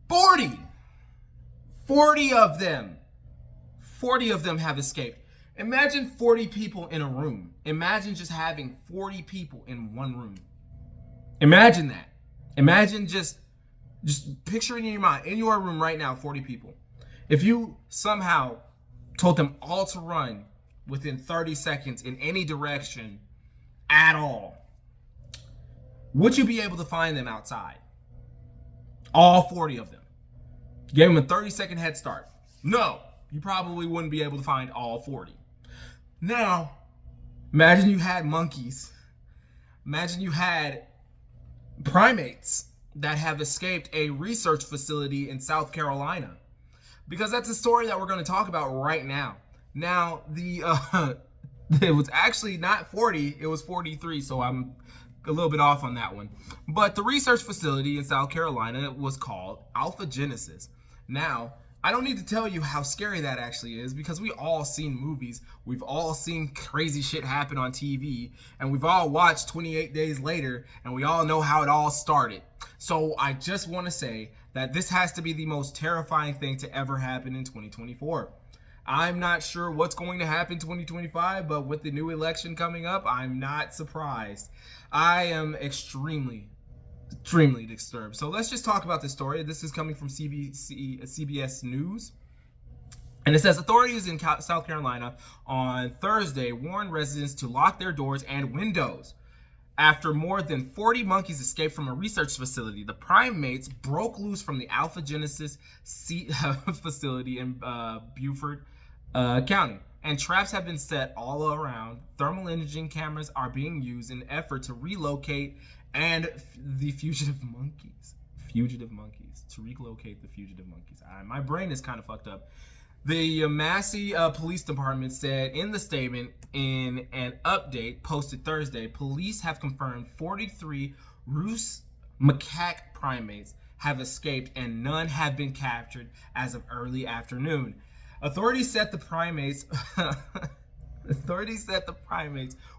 40! 40 of them. 40 of them have escaped. Imagine 40 people in a room. Imagine just having 40 people in one room. Imagine that. Imagine just picturing in your mind, in your room right now, 40 people. If you somehow told them all to run within 30 seconds in any direction at all, would you be able to find them outside? All 40 of them. Gave them a 30-second head start. No, you probably wouldn't be able to find all 40. Now, imagine you had monkeys. Imagine you had primates that have escaped a research facility in South Carolina. Because that's a story that we're going to talk about right now. Now, it was actually not 40, it was 43, so I'm a little bit off on that one. But the research facility in South Carolina was called Alphagenesis. Now, I don't need to tell you how scary that actually is, because we all seen movies, we've all seen crazy shit happen on TV, and we've all watched 28 Days Later, and we all know how it all started. So I just want to say that this has to be the most terrifying thing to ever happen in 2024. I'm not sure what's going to happen in 2025, but with the new election coming up, I'm not surprised. I am extremely disturbed. So let's just talk about this story. This is coming from CBS News. And it says authorities in South Carolina on Thursday warned residents to lock their doors and windows. After more than 40 monkeys escaped from a research facility, the primates broke loose from the Alphagenesis facility in Beaufort County. And traps have been set all around. Thermal imaging cameras are being used in an effort to relocate the fugitive monkeys. To relocate the fugitive monkeys. My brain is kind of fucked up. The Yemassee Police Department said in the statement in an update posted Thursday, police have confirmed 43 rhesus macaque primates have escaped and none have been captured as of early afternoon. Authorities said the primates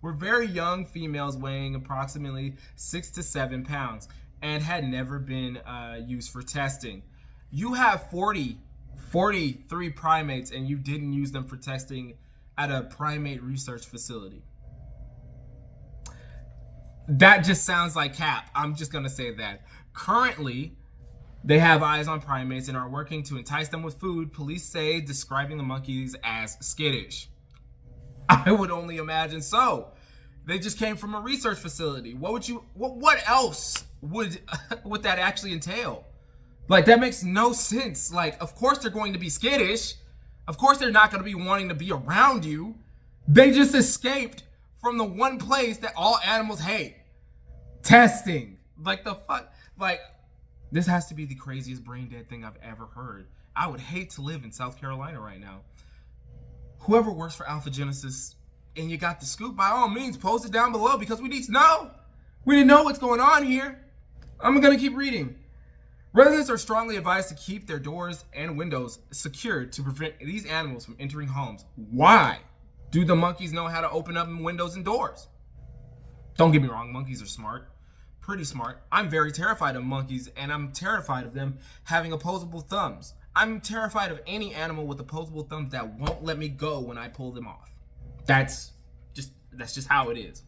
were very young females weighing approximately 6 to 7 pounds and had never been used for testing. You have 43 primates and you didn't use them for testing at a primate research facility. That just sounds like cap. I'm just going to say that. Currently, they have eyes on primates and are working to entice them with food, police say, describing the monkeys as skittish. I would only imagine so. They just came from a research facility. What else would that actually entail? Like, that makes no sense. Like, of course they're going to be skittish. Of course they're not going to be wanting to be around you. They just escaped from the one place that all animals hate. Testing. Like, the fuck? Like, this has to be the craziest brain dead thing I've ever heard. I would hate to live in South Carolina right now. Whoever works for Alphagenesis and you got the scoop, by all means, post it down below because we need to know. We need to know what's going on here. I'm going to keep reading. Residents are strongly advised to keep their doors and windows secured to prevent these animals from entering homes. Why? Do the monkeys know how to open up windows and doors? Don't get me wrong, monkeys are smart. Pretty smart. I'm very terrified of monkeys, and I'm terrified of them having opposable thumbs. I'm terrified of any animal with opposable thumbs that won't let me go when I pull them off. That's just how it is.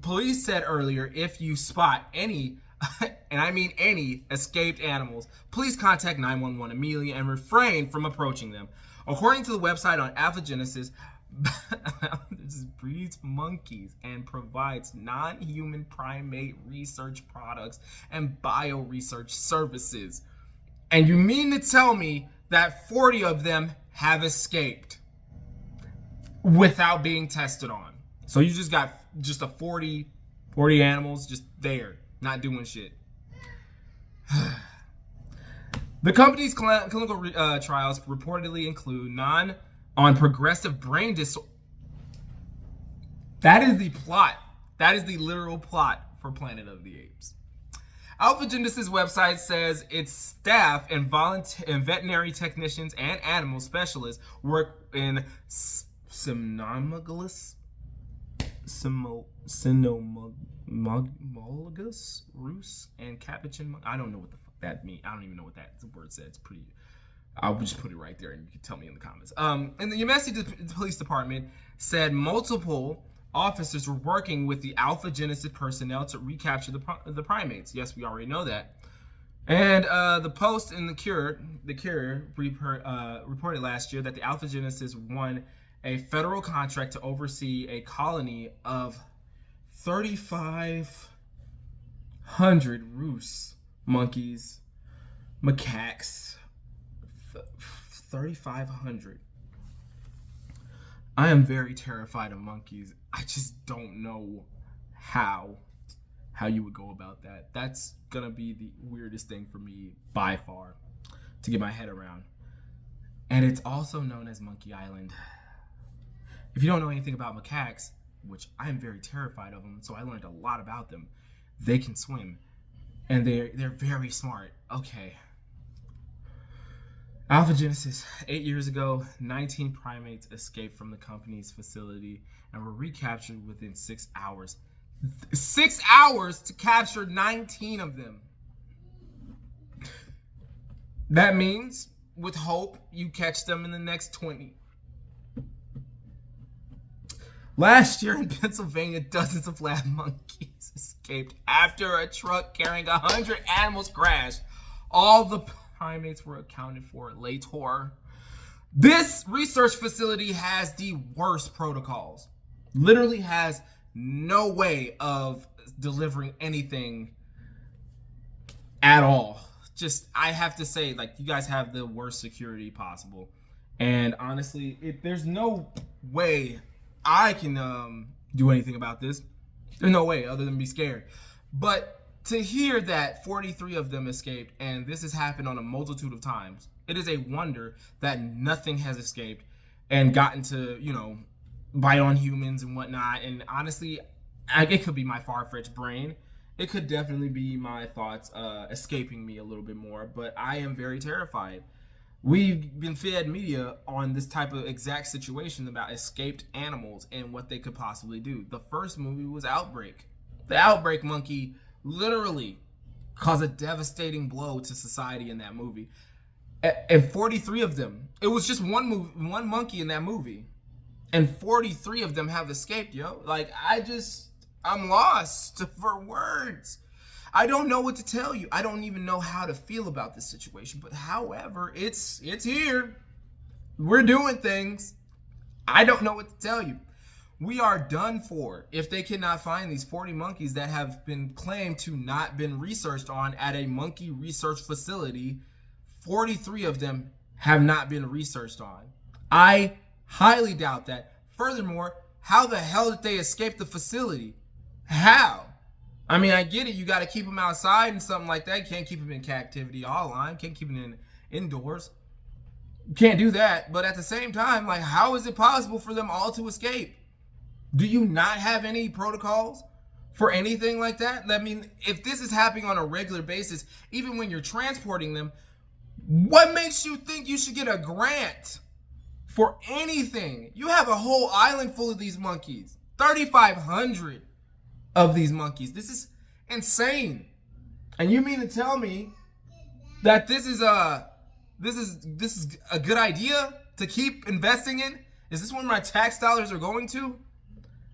Police said earlier, if you spot any, and I mean any, escaped animals, please contact 911 immediately and refrain from approaching them. According to the website on Alphagenesis, this breeds monkeys and provides non-human primate research products and bio-research services. And you mean to tell me that 40 of them have escaped without being tested on? So you just got a 40 animals just there, not doing shit. The company's clinical trials reportedly include on progressive brain disorder. That is the plot. That is the literal plot for Planet of the Apes. Alphagenesis website says its staff and veterinary technicians and animal specialists work in cynomolgus rhesus and capuchin. I don't know what the fuck that means. I don't even know what that word said. It's pretty. I'll just put it right there, and you can tell me in the comments. And the Yemassee Police Department said multiple officers were working with the Alpha Genesis personnel to recapture the primates. Yes, we already know that. And the Post and the Courier reported last year that the Alpha Genesis won a federal contract to oversee a colony of 3,500 rhesus monkeys, macaques. 3,500. I am very terrified of monkeys. I just don't know how you would go about that. That's gonna be the weirdest thing for me by far to get my head around. And it's also known as Monkey Island. If you don't know anything about macaques, which I am very terrified of them, so I learned a lot about them. They can swim, and they're very smart. Okay. Alpha Genesis, 8 years ago, 19 primates escaped from the company's facility and were recaptured within 6 hours. 6 hours to capture 19 of them. That means, with hope, you catch them in the next 20. Last year in Pennsylvania, dozens of lab monkeys escaped after a truck carrying 100 animals crashed. All the primates were accounted for later. This research facility has the worst protocols. Literally has no way of delivering anything at all. Just, I have to say, like, you guys have the worst security possible. And honestly, there's no way I can do anything about this. There's no way other than be scared. But to hear that 43 of them escaped, and this has happened on a multitude of times, it is a wonder that nothing has escaped and gotten to, bite on humans and whatnot. And honestly, it could be my far-fetched brain. It could definitely be my thoughts escaping me a little bit more, but I am very terrified. We've been fed media on this type of exact situation about escaped animals and what they could possibly do. The first movie was Outbreak. The Outbreak monkey literally caused a devastating blow to society in that movie. And 43 of them, it was just one monkey in that movie. And 43 of them have escaped, yo. Like, I'm lost for words. I don't know what to tell you. I don't even know how to feel about this situation. But however, it's here. We're doing things. I don't know what to tell you. We are done for if they cannot find these 40 monkeys that have been claimed to not been researched on at a monkey research facility. 43 of them have not been researched on. I highly doubt that. Furthermore, how the hell did they escape the facility? How? I mean, I get it. You got to keep them outside and something like that. You can't keep them in captivity all on. Can't keep them indoors. You can't do that. But at the same time, like, how is it possible for them all to escape? Do you not have any protocols for anything like that? I mean, if this is happening on a regular basis, even when you're transporting them, what makes you think you should get a grant for anything? You have a whole island full of these monkeys. 3,500 of these monkeys. This is insane. And you mean to tell me that this is a good idea to keep investing in? Is this where my tax dollars are going to?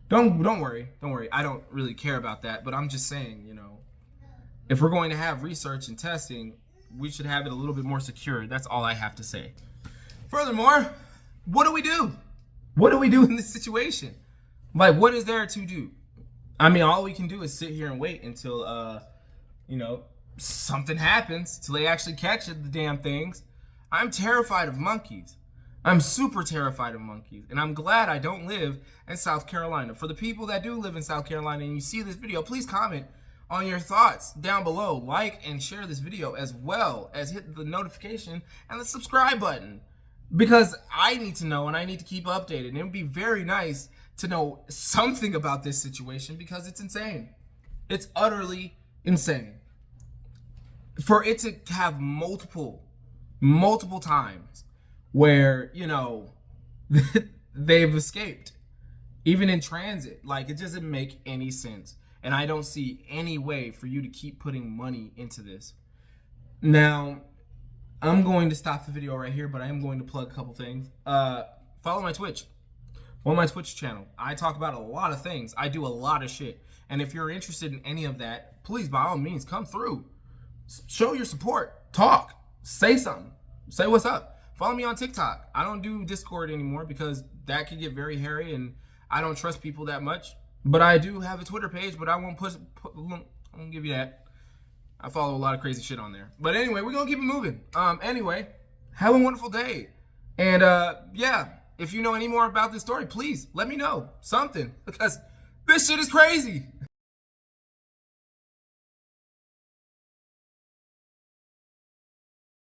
Don't worry. I don't really care about that, but I'm just saying, if we're going to have research and testing, we should have it a little bit more secure. That's all I have to say. Furthermore, what do we do? What do we do in this situation? Like, what is there to do? I mean, all we can do is sit here and wait until, something happens, till they actually catch the damn things. I'm terrified of monkeys. I'm super terrified of monkeys, and I'm glad I don't live in South Carolina. For the people that do live in South Carolina and you see this video, please comment on your thoughts down below. Like and share this video, as well as hit the notification and the subscribe button, because I need to know and I need to keep updated. And it would be very nice to know something about this situation, because it's insane. It's utterly insane. For it to have multiple times where, they've escaped, even in transit. Like, it doesn't make any sense. And I don't see any way for you to keep putting money into this. Now, I'm going to stop the video right here, but I am going to plug a couple things. Follow my Twitch. On my Twitch channel, I talk about a lot of things. I do a lot of shit. And if you're interested in any of that, please, by all means, come through. Show your support. Talk. Say something. Say what's up. Follow me on TikTok. I don't do Discord anymore because that could get very hairy and I don't trust people that much. But I do have a Twitter page, but I won't I won't give you that. I follow a lot of crazy shit on there. But anyway, we're going to keep it moving. Anyway, have a wonderful day. And yeah, if you know any more about this story, please let me know something because this shit is crazy.